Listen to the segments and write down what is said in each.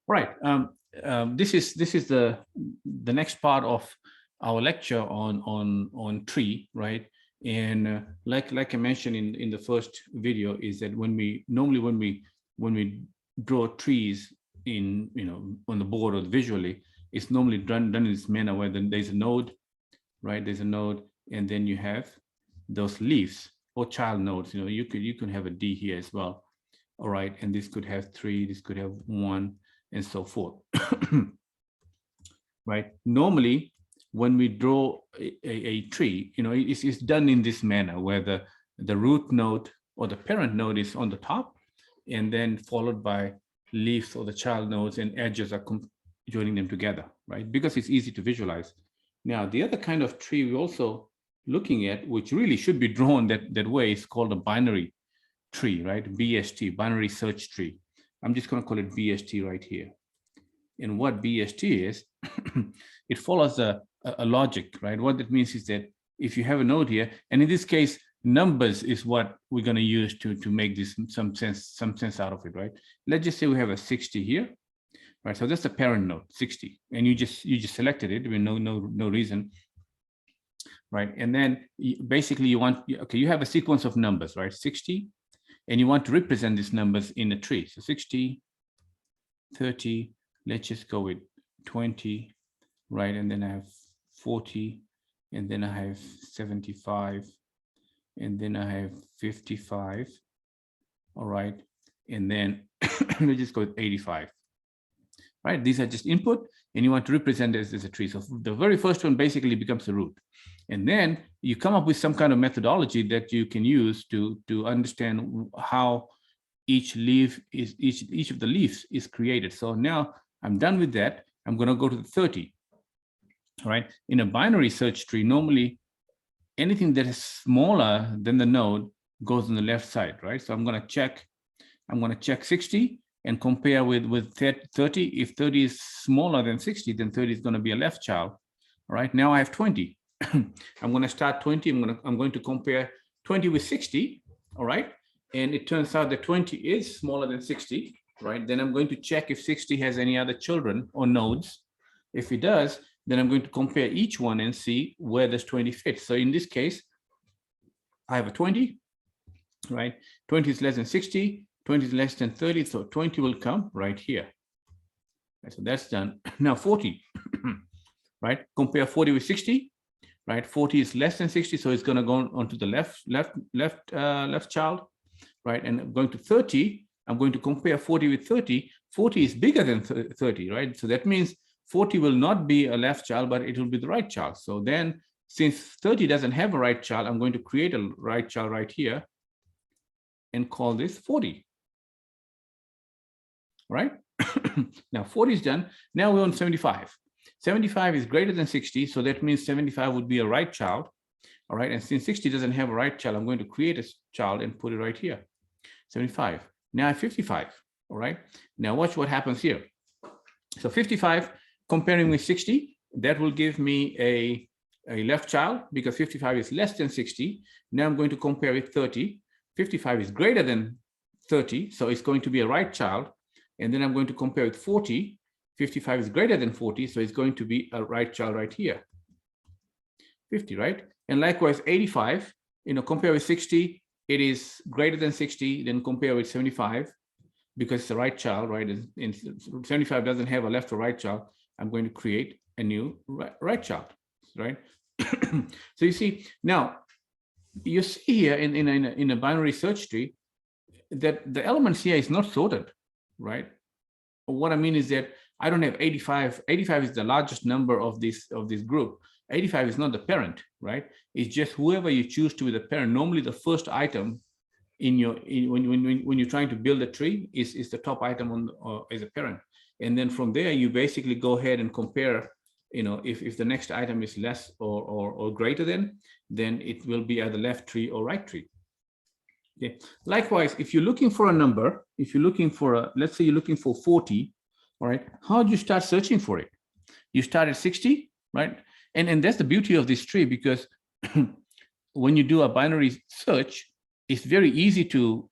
Right. This is the next part of our lecture on tree, right? And like I mentioned in the first video, is that when we normally when we draw trees in on the board or visually, it's normally done in this manner where then there's a node, right? There's a node, and then you have those leaves or child nodes. You can have a D here as well. All right, and this could have 3, this could have 1, and so forth. Right? Normally, when we draw a tree, it's done in this manner where the root node or the parent node is on the top, and then followed by leaves or the child nodes, and edges are joining them together, right? Because it's easy to visualize. Now, the other kind of tree we're also looking at, which really should be drawn that way, is called a binary tree, right? BST, binary search tree. I'm just going to call it BST right here. And what BST is, it follows a logic, right? What that means is that if you have a node here, and in this case, numbers is what we're going to use to make this some sense out of it, right? Let's just say we have a 60 here, right? So that's the parent node, 60, and you just selected it with no reason, right? And then basically you have a sequence of numbers, right? 60, and you want to represent these numbers in a tree. So 60, 30, let's just go with 20, right? And then I have 40, and then I have 75, and then I have 55, all right? And then let's just go with 85, right? These are just input, and you want to represent this as a tree. So the very first one basically becomes the root. And then you come up with some kind of methodology that you can use to understand how each leaf is, each of the leaves is created. So now I'm done with that. I'm going to go to the 30. All right. In a binary search tree, normally anything that is smaller than the node goes on the left side, right? So I'm going to check 60 and compare with 30. If 30 is smaller than 60, then 30 is going to be a left child. All right. Now I have 20. I'm going to start 20. I'm going to compare 20 with 60. All right. And it turns out that 20 is smaller than 60, right? Then I'm going to check if 60 has any other children or nodes. If it does, then I'm going to compare each one and see where this 20 fits. So in this case, I have a 20, right? 20 is less than 60, 20 is less than 30, so 20 will come right here. So that's done. Now 40, right? Compare 40 with 60, right? 40 is less than 60, so it's going to go onto the left child, right? And going to 30, I'm going to compare 40 with 30. 40 is bigger than 30, right? So that means 40 will not be a left child, but it will be the right child. So then, since 30 doesn't have a right child, I'm going to create a right child right here and call this 40, right? Now 40 is done. Now we're on 75. 75 is greater than 60, so that means 75 would be a right child, all right? And since 60 doesn't have a right child, I'm going to create a child and put it right here, 75. Now I have 55, all right? Now watch what happens here. So 55 comparing with 60, that will give me a left child because 55 is less than 60. Now I'm going to compare with 30. 55 is greater than 30, so it's going to be a right child. And then I'm going to compare with 40. 55 is greater than 40, so it's going to be a right child right here. 50, right? And likewise, 85, compare with 60, it is greater than 60, then compare with 75, because it's a right child, right? And 75 doesn't have a left or right child. I'm going to create a new right child, right? So you see, now you see here in a binary search tree that the elements here is not sorted, right? What I mean is that I don't have 85. 85 is the largest number of this group. 85 is not the parent, right? It's just whoever you choose to be the parent. Normally, the first item when you're trying to build a tree is the top item on as a parent, and then from there you basically go ahead and compare. If the next item is less or greater than, then it will be either left tree or right tree. Okay. Likewise, if you're looking for a number, if you're looking for let's say you're looking for 40, all right, how do you start searching for it? You start at 60, right? And that's the beauty of this tree, because when you do a binary search, it's very easy to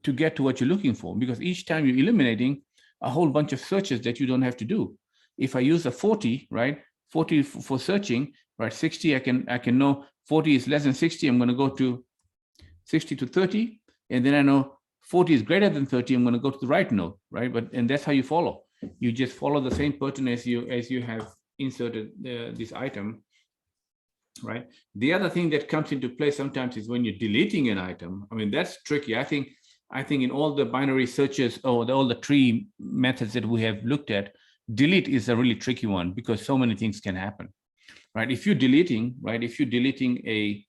get to what you're looking for, because each time you're eliminating, a whole bunch of searches that you don't have to do. If I use a 40, right, 40 for searching, right, 60, I can know 40 is less than 60, I'm going to go to 60 to 30, and then I know 40 is greater than 30, I'm going to go to the right node, right? And that's how you follow. You just follow the same pattern as you have inserted this item, right? The other thing that comes into play sometimes is when you're deleting an item. I mean, that's tricky. I think in all the binary searches or all the tree methods that we have looked at, delete is a really tricky one because so many things can happen, right? If you're deleting, right, if you're deleting a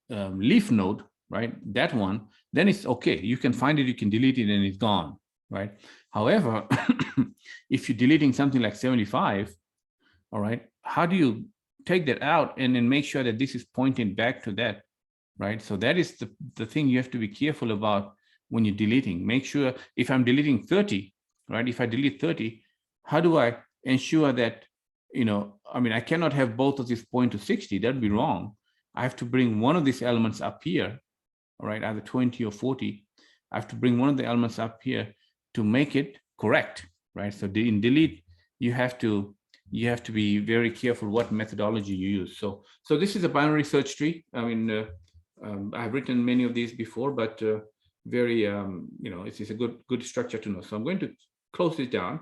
leaf node, right, that one, then it's okay. You can find it, you can delete it, and it's gone, right? However, if you're deleting something like 75, all right, how do you take that out and then make sure that this is pointing back to that, right? So that is the thing you have to be careful about when you're deleting. Make sure if I'm deleting 30, right, if I delete 30, how do I ensure that, you know, I mean, I cannot have both of these point to 60. That'd be wrong. I have to bring one of these elements up here, all right, either 20 or 40. I have to bring one of the elements up here to make it correct, right? So in delete, you have to be very careful what methodology you use. So this is a binary search tree. I mean, I've written many of these before, but very, you know, it's a good structure to know. So I'm going to close this down,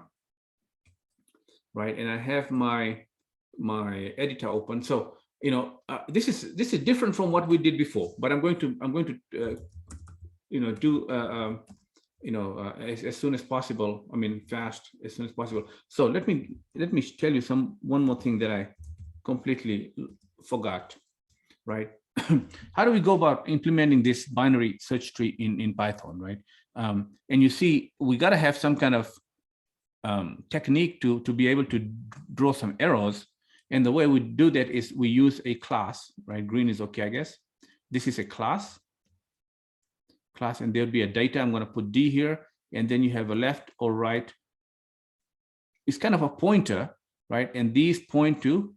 right? And I have my editor open. So, you know, this is different from what we did before, but I'm going to you know, do you know, as soon as possible. I mean, fast, as soon as possible. So let me tell you one more thing that I completely forgot, right? How do we go about implementing this binary search tree in Python, right? And you see, we got to have some kind of technique to be able to draw some arrows. And the way we do that is we use a class, right? Green is okay, I guess. This is a class, and there'll be a data. I'm going to put D here, and then you have a left or right. It's kind of a pointer, right? And these point to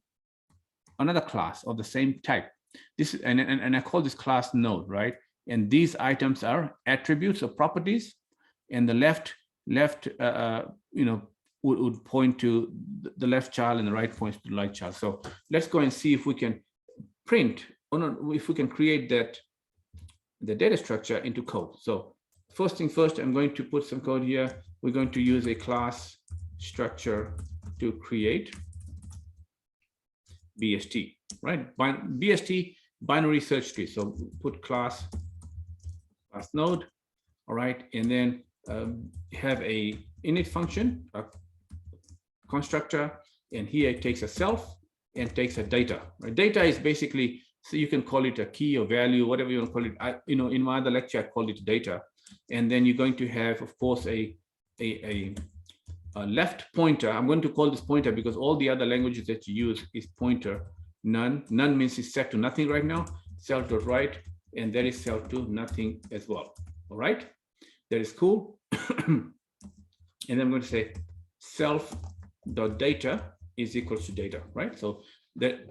another class of the same type. This and I call this class node, right? And these items are attributes or properties, and the left you know, would point to the left child, and the right points to the right child. So let's go and see if we can print, or not, if we can create that, the data structure into code. So first thing first, I'm going to put some code here. We're going to use a class structure to create BST, right? BST, binary search tree. So put class node, all right, and then have a init function, a constructor, and here it takes a self and takes a data. Right? Data is basically, so you can call it a key or value, whatever you want to call it. You know, in my other lecture, I called it data. And then you're going to have, of course, a left pointer. I'm going to call this pointer because all the other languages that you use is pointer. None means it's set to nothing right now. Self.right, and that is set to nothing as well. All right, that is cool. And then I'm going to say self.data is equals to data, right? So that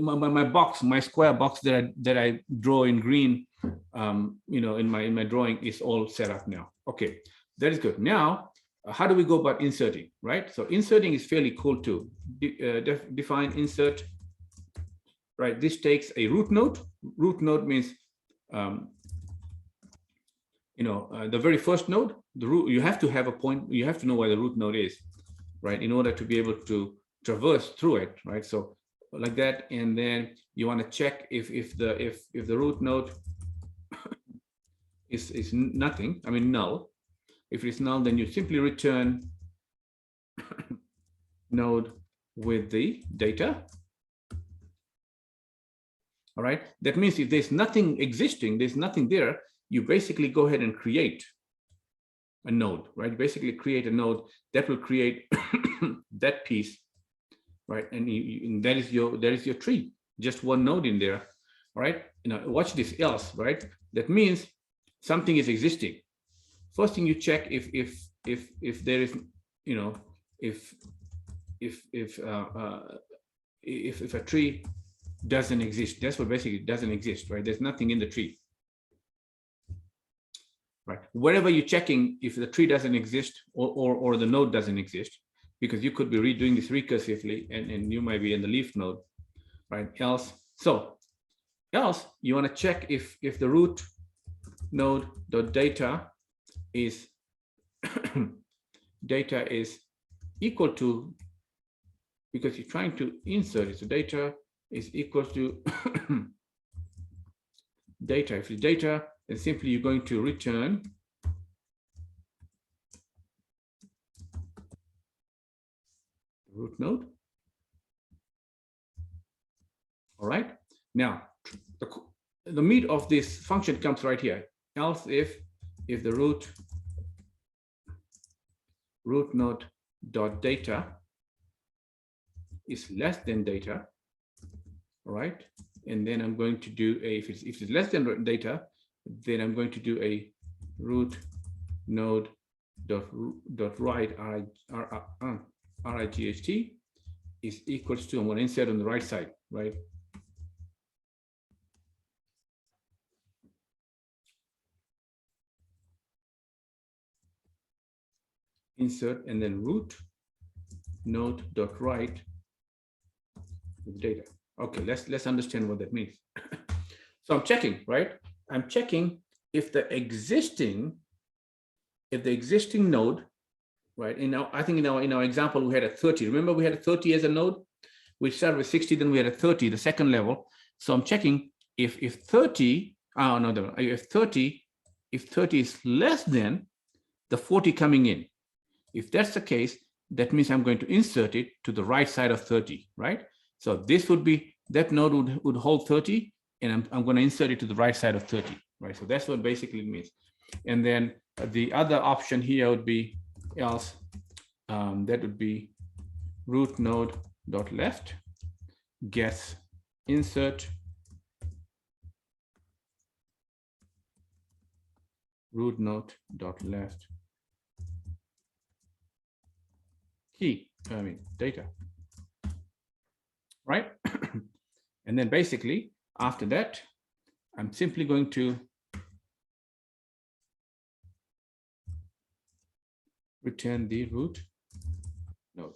my box, my square box that I draw in green, you know, in my drawing is all set up now. Okay, that is good. Now, how do we go about inserting, right? So inserting is fairly cool too. Define insert, right? This takes a root node. Root node means, you know, the very first node. The root, you have to have a point. You have to know where the root node is, right, in order to be able to traverse through it, right? So like that, and then you want to check if the root node is nothing. I mean null. If it's null, then you simply return node with the data. All right. That means if there's nothing existing, there's nothing there, you basically go ahead and create a node, right? Basically create a node that will create that piece, right? And that is your tree, just one node in there. All right. You know, watch this else, right? That means something is existing. First thing you check if there is, you know, if a tree doesn't exist. That's what basically doesn't exist, right? There's nothing in the tree. right? Wherever you're checking if the tree doesn't exist or the node doesn't exist, because you could be redoing this recursively and you might be in the leaf node, right? Else you want to check if the root node dot data is data is equal to, because you're trying to insert it, so data is equal to data. If it's data, then simply you're going to return root node. All right. Now, the meat of this function comes right here. Else if the root node dot data is less than data, all right? And then I'm going to do a, if it's less than data, then I'm going to do a root node dot write RIGHT is equals to, I'm going to insert on the right side, right? Insert and then root node dot write with data. Okay, let's understand what that means. So I'm checking, right? I'm checking if the existing node, right? I think in our example we had a 30. Remember we had a 30 as a node. We started with 60, then we had a 30, the second level. So I'm checking if 30, if 30 is less than the 40 coming in. If that's the case, that means I'm going to insert it to the right side of 30, right? So this would be, that node would hold 30, and I'm going to insert it to the right side of 30, right? So that's what basically it means. And then the other option here would be else, that would be root node dot left gets insert root node dot left key, data, right? And then basically after that, I'm simply going to return the root node.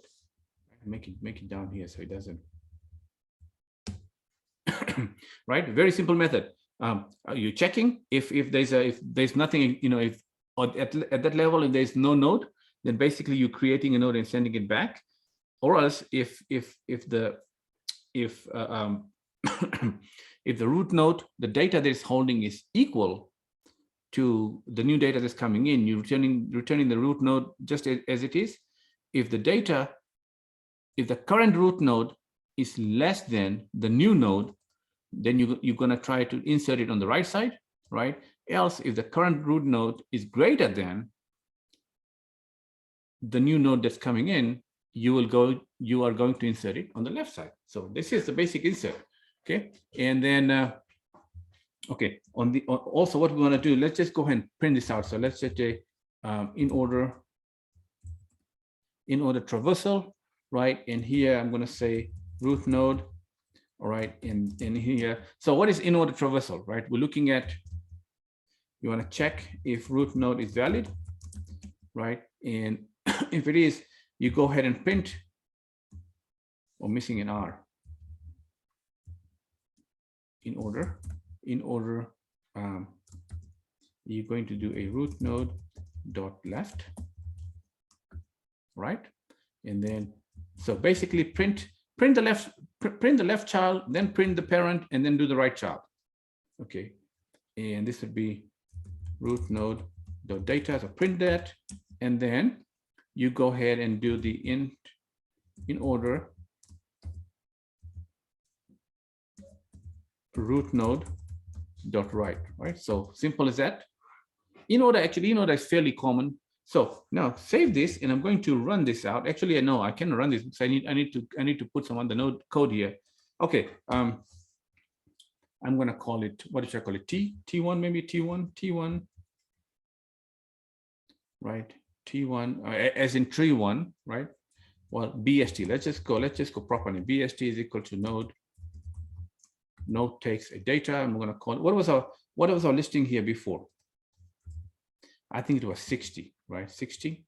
Make it down here so it doesn't. Right, very simple method. You're checking if there's nothing, if at that level, if there's no node, then basically you're creating a node and sending it back. Or else if the root node, the data that is holding is equal to the new data that's coming in, you're returning the root node just as it is. If the current root node is less than the new node, then you're going to try to insert it on the right side, right? Else, if the current root node is greater than the new node that's coming in, you are going to insert it on the left side. So this is the basic insert, okay? And then, okay, also what we want to do, let's just go ahead and print this out. So let's just in order traversal, right? And here I'm going to say root node, all right, in here. So what is in order traversal, right? We're looking at, you want to check if root node is valid, right? And if it is, you go ahead and print, or missing an R, in order, you're going to do a root node dot left, right? And then, so basically print the left child, then print the parent, and then do the right child. Okay, and this would be root node dot data. So print that, and then you go ahead and do the in order root node dot write, right? So simple as that. In order is fairly common. So now save this, and I'm going to run this out. Actually, no, I cannot run this because I need to put some on the node code here. Okay, I'm going to call it, what should I call it? T1, maybe T1, right? T1 as in tree one, right? Well, BST. Let's just go properly. BST is equal to node. Node takes a data. I'm going to call it, what was our listing here before? I think it was 60, right? 60.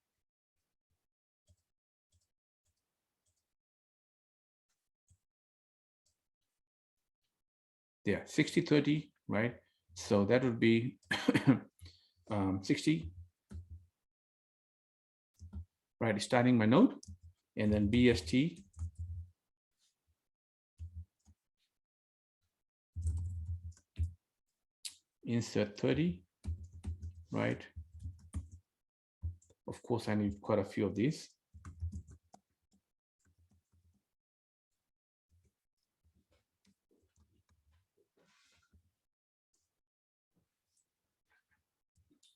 Yeah, 60, 30, right? So that would be 60, right? Starting my node, and then BST insert 30, right? Of course, I need quite a few of these.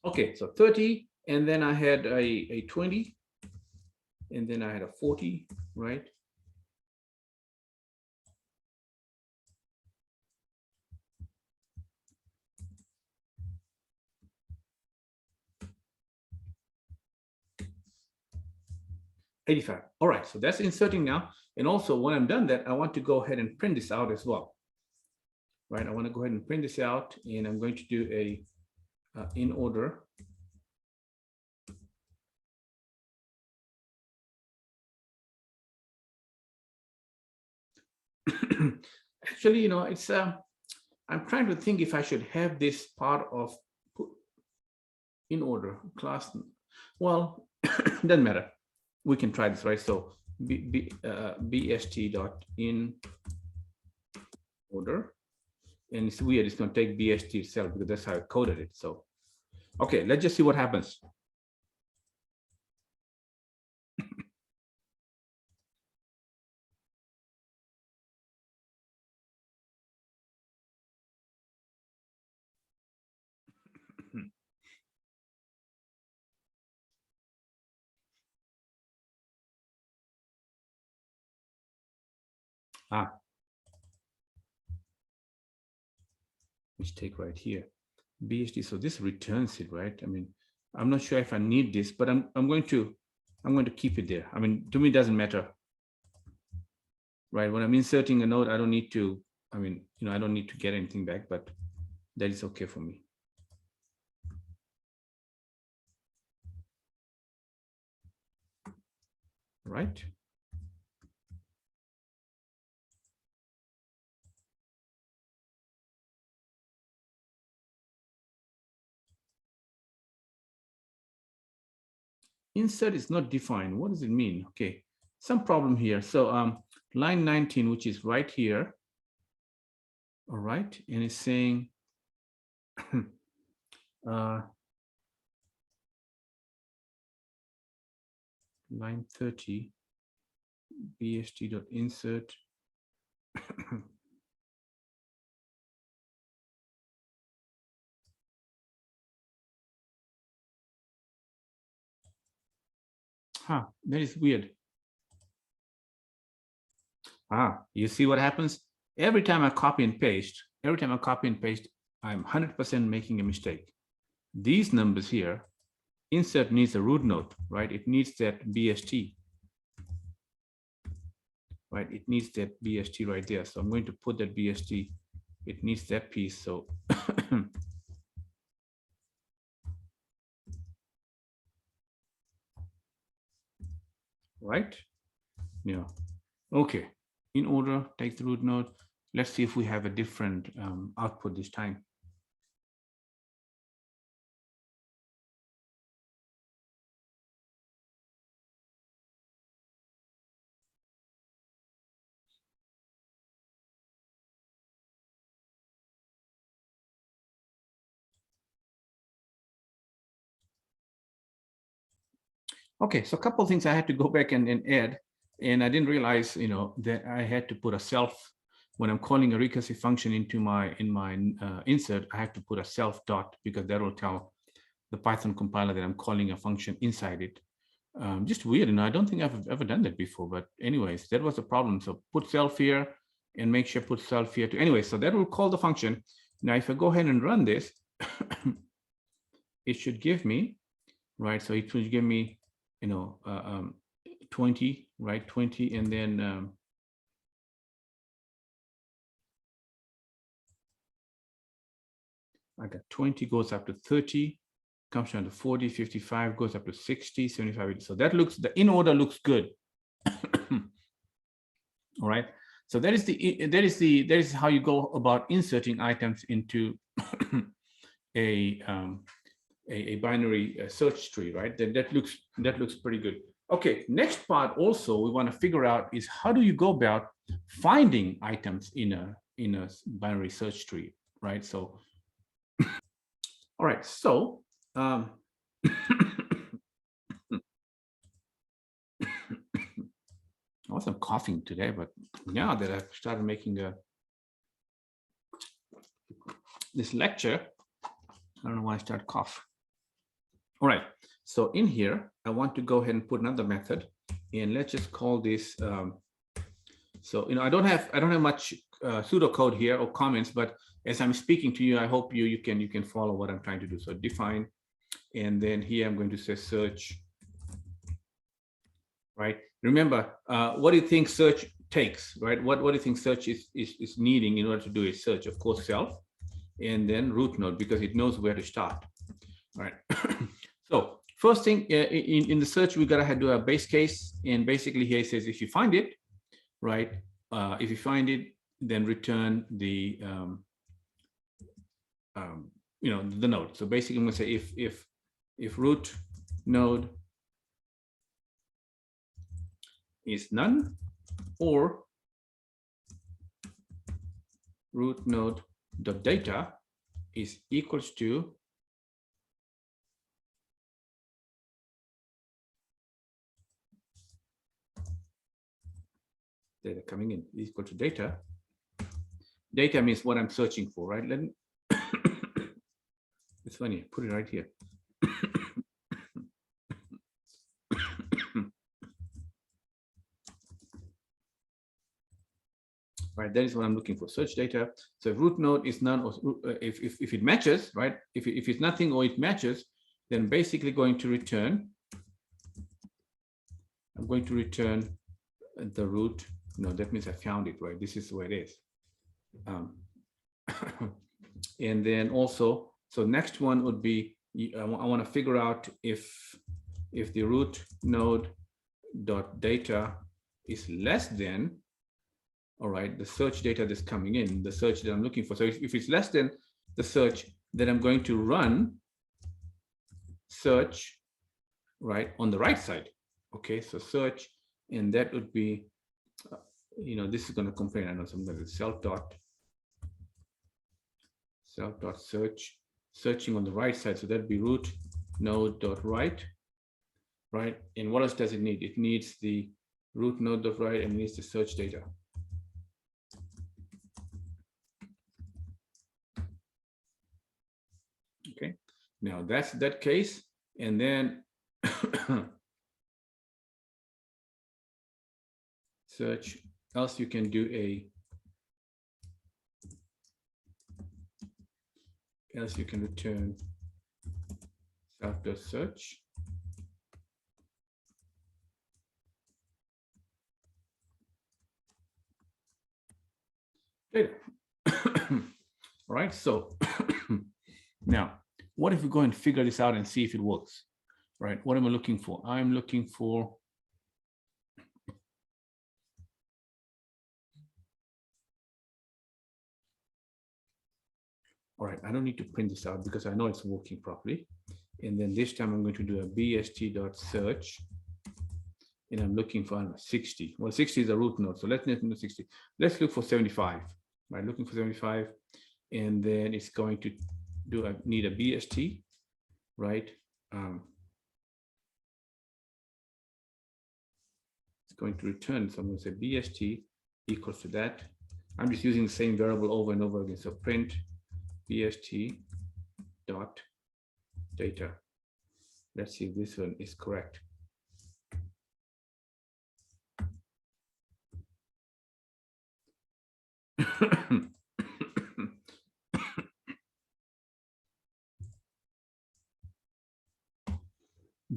Okay, so 30, and then I had a 20, and then I had a 40, right? $85. All right, so that's inserting now. And also when I'm done that, I want to go ahead and print this out as well. Right, I want to go ahead and print this out, and I'm going to do a in order. Actually, it's I'm trying to think if I should have this part of in order class. Well, doesn't matter. We can try this, right? So bst dot in order, and it's weird. It's going to take bst itself because that's how I coded it. So, okay, let's just see what happens. Mistake right here. BST. So this returns it, right? I mean, I'm not sure if I need this, but I'm going to keep it there. I mean, to me, it doesn't matter, right? When I'm inserting a node, I don't need to. I mean, I don't need to get anything back, but that is okay for me. Right? Insert is not defined. What does it mean? Okay, some problem here. So line 19, which is right here. All right, and it's saying line 30 bst.insert. That is weird. You see what happens? Every time I copy and paste, I'm 100% making a mistake. These numbers here, insert needs a root node, right? It needs that BST, right? It needs that BST right there. So I'm going to put that BST. It needs that piece. So right? Yeah. Okay. In order, take the root node. Let's see if we have a different output this time. Okay, so a couple of things I had to go back and add, and I didn't realize, that I had to put a self when I'm calling a recursive function into my insert. I have to put a self dot because that will tell the Python compiler that I'm calling a function inside it. Just weird, I don't think I've ever done that before. But anyways, that was a problem. So put self here and make sure put self here too. Anyway, so that will call the function. Now, if I go ahead and run this, it should give me, right? So it should give me 20, right? 20, and then I got 20 goes up to 30, comes down to 40, 55, goes up to 60, 75, 80. So that looks, the in order looks good. All right. So that is how you go about inserting items into a binary search tree, right? That looks pretty good. Okay, next part also we want to figure out is how do you go about finding items in a binary search tree, right? So, all right, so also I'm coughing today, but now that I've started making this lecture, I don't know why I started cough. All right, so in here, I want to go ahead and put another method, and let's just call this. So I don't have much pseudocode here or comments, but as I'm speaking to you, I hope you can follow what I'm trying to do. So define, and then here I'm going to say search. Right. Remember, what do you think search takes? Right. What do you think search is needing in order to do a search? Of course, self, and then root node, because it knows where to start. All right. So first thing in the search, we gotta do a base case, and basically here it says if you find it, right? If you find it, then return the the node. So basically, I'm gonna say if root node is none, or root node dot data is equals to data coming in equal to data. Data means what I'm searching for, right? Let me it's funny, put it right here. Right, that is what I'm looking for, search data. So if root node is none, or if it matches, right? If it's nothing or it matches, then basically going to return, I'm going to return the root. No, that means I found it, right? This is where it is. And then also, so next one would be, I want to figure out if the root node dot data is less than, all right, the search data that's coming in, the search that I'm looking for. So if it's less than the search, then I'm going to run search, right, on the right side. Okay, so search, and that would be, this is going to compare. I know, so I'm going to self dot search, searching on the right side. So that'd be root node dot right, right? And what else does it need? It needs the root node dot right, and it needs the search data. Okay, now that's that case, and then search. Else you can do else you can return self.search. Data. All right, so now what if we go and figure this out and see if it works? Right, what am I looking for? I'm looking for, all right, I don't need to print this out because I know it's working properly. And then this time I'm going to do a bst.search, and I'm looking for 60. Well, 60 is a root node, so let's not do 60. Let's look for 75. Right, looking for 75, and then it's going to need a bst, right? It's going to return. So I'm going to say bst equals to that. I'm just using the same variable over and over again. So print bst dot data. Let's see if this one is correct.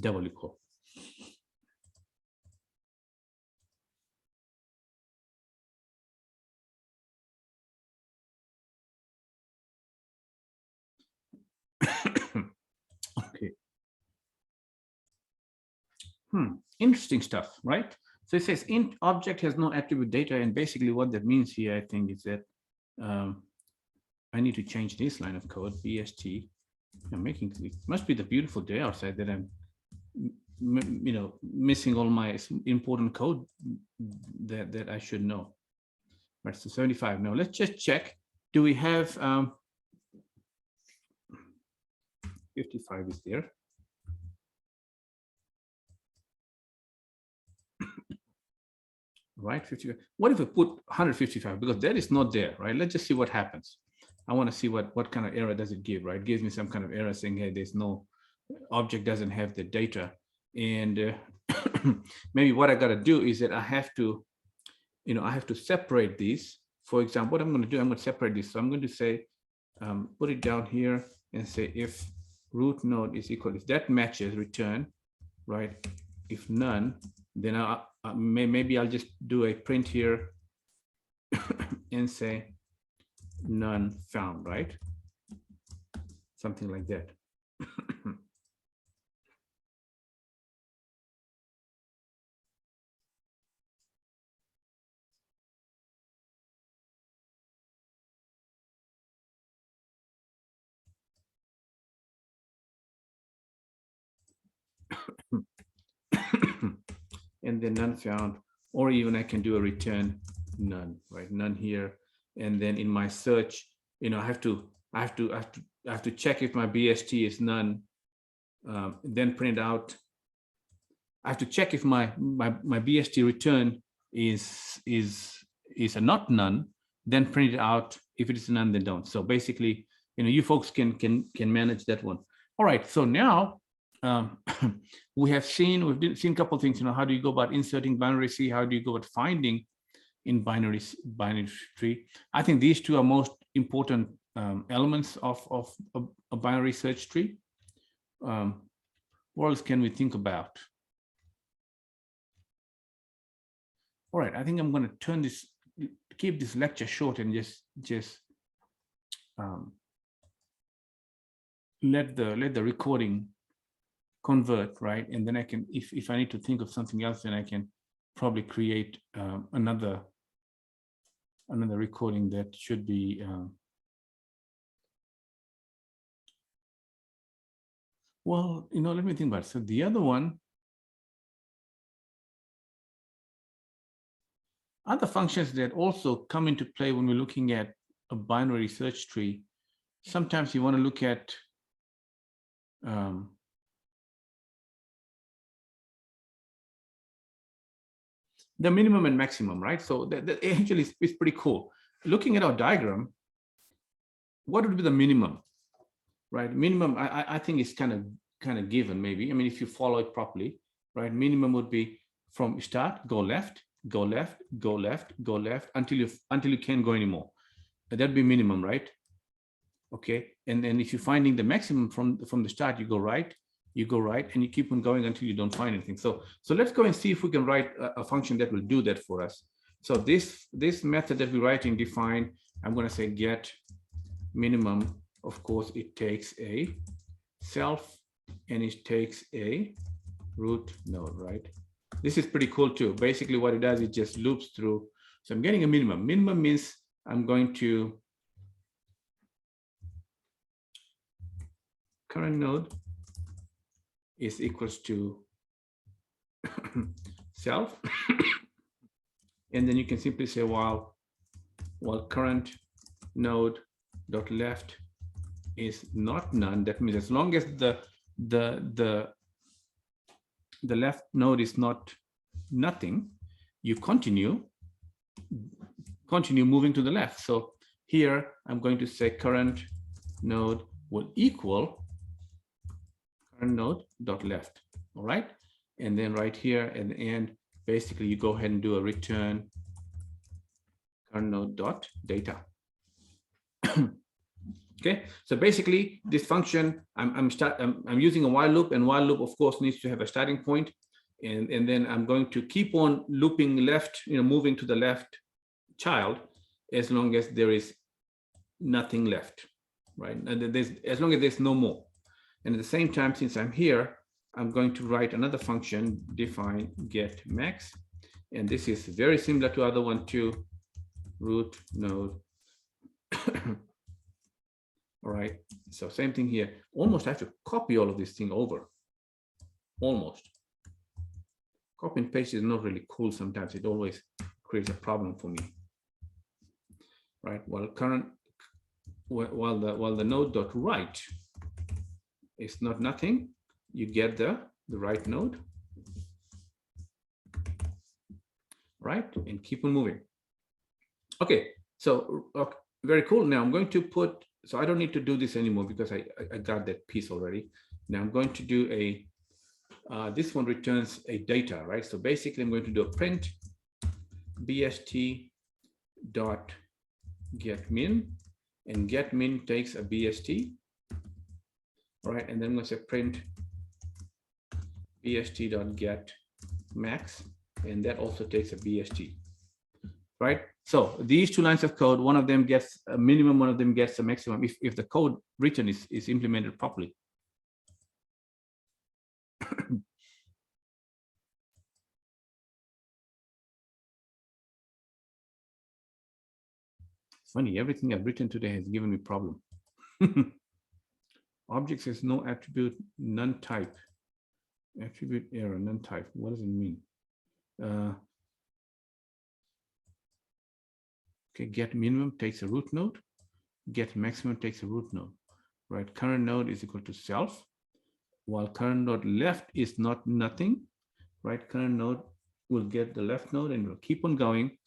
Double equal. Okay. Interesting stuff, right? So it says int object has no attribute data, and basically what that means here, I think, is that I need to change this line of code. BST. I'm making it must be the beautiful day outside that I'm, missing all my important code that I should know. Right, so 75. Now let's just check. Do we have 55 is there? Right, 55. What if we put 155? Because that is not there, right? Let's just see what happens. I want to see what kind of error does it give, right? It gives me some kind of error saying, hey, there's no object doesn't have the data. And maybe what I got to do is that I have to separate these. For example, what I'm going to do, I'm going to separate this. So I'm going to say, put it down here and say if root node is equal, if that matches, return, right? If none, then maybe I'll just do a print here and say none found, right? Something like that. And then none found, or even I can do a return none, right? None here, and then in my search, I have to check if my BST is none, then print out. I have to check if my BST return is a not none, then print it out. If it is none, then don't. So basically, you folks can manage that one. All right. So now we've seen a couple of things. How do you go about inserting binary C? How do you go about finding in binary tree? I think these two are most important elements of a binary search tree. What else can we think about? All right, I think I'm going to keep this lecture short and just let the recording convert, right? And then I can, if I need to think of something else, then I can probably create another recording that should be well, let me think about it. So the other one, other functions that also come into play when we're looking at a binary search tree, sometimes you want to look at the minimum and maximum, right? So that actually is pretty cool. Looking at our diagram, what would be the minimum, right? Minimum, I think is kind of given, maybe. I mean, if you follow it properly, right? Minimum would be from start, go left, go left, go left, go left until you can't go anymore. That'd be minimum, right? Okay, and then if you're finding the maximum from the start, you go right, and you keep on going until you don't find anything. So let's go and see if we can write a function that will do that for us. So this method that we're writing define, I'm going to say get minimum. Of course, it takes a self and it takes a root node, right? This is pretty cool too. Basically what it does, it just loops through. So I'm getting a minimum. Minimum means I'm going to current node is equals to self. And then you can simply say while current node dot left is not none. That means as long as the left node is not nothing, you continue moving to the left. So here I'm going to say current node will equal current node dot left. All right, and then right here at the end, basically you go ahead and do a return current node dot data. Okay, so basically this function, I'm using a while loop, and while loop of course needs to have a starting point, and then I'm going to keep on looping left, moving to the left child as long as there is nothing left, right? And as long as there's no more. And at the same time, since I'm here, I'm going to write another function, define get max. And this is very similar to other one too, root node. All right, so same thing here. Almost have to copy all of this thing over. Almost. Copy and paste is not really cool sometimes. It always creates a problem for me. Right, while the node.write is not nothing, you get the right node. Right, and keep on moving. Okay, so okay, very cool. Now I'm going to put, so I don't need to do this anymore because I got that piece already. Now I'm going to do a, this one returns a data, right? So basically I'm going to do a print bst dot get min, and get min takes a bst, right? And then I'm going to say print bst dot get max, and that also takes a bst, right? So these two lines of code, one of them gets a minimum, one of them gets a maximum if the code written is implemented properly. Funny, everything I've written today has given me problem. Objects has no attribute, none type. Attribute error, none type. What does it mean? Okay, get minimum takes a root node. Get maximum takes a root node. Right, current node is equal to self. While current node left is not nothing. Right, current node will get the left node and will keep on going.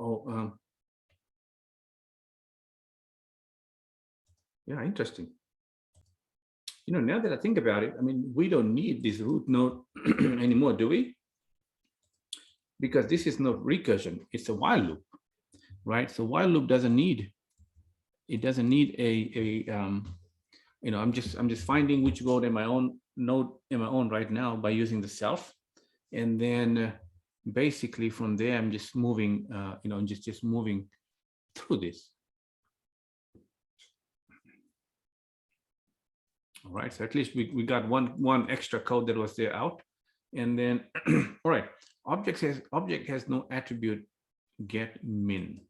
Oh, yeah, interesting. You know, now that I think about it, I mean, we don't need this root node anymore, do we? Because this is not recursion, it's a while loop, right? So while loop doesn't need, it doesn't need you know, I'm just finding which node in my own right now by using the self, and then basically from there I'm just moving, you know, just moving through this. All right, so at least we got one extra code that was there out, and then all right, object has no attribute get min.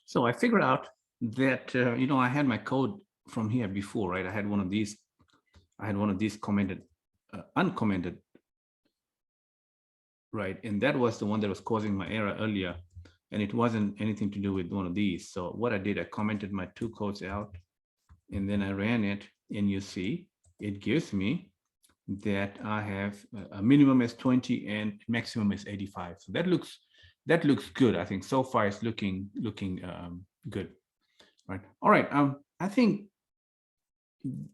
So I figured out that you know, I had my code from here before, right? I had one of these commented, uncommented, right? And that was the one that was causing my error earlier, and it wasn't anything to do with one of these. So what I did, I commented my two codes out, and then I ran it, and you see it gives me that I have a minimum is 20 and maximum is 85. So that looks good. I think so far it's looking good, right? All right. I think,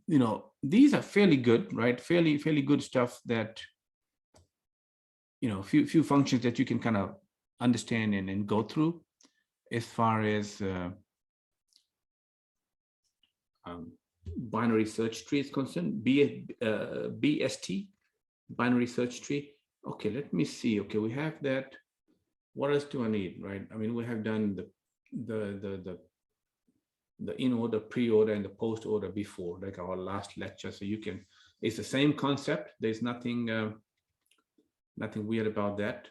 you know, these are fairly good, right? Fairly good stuff that, you know, few functions that you can kind of understand and go through as far as binary search tree is concerned. BST, binary search tree. Okay, let me see. Okay, we have that. What else do I need, right? I mean, we have done the in order, pre-order, and the post order before, like our last lecture. So you can, it's the same concept. There's nothing nothing weird about that.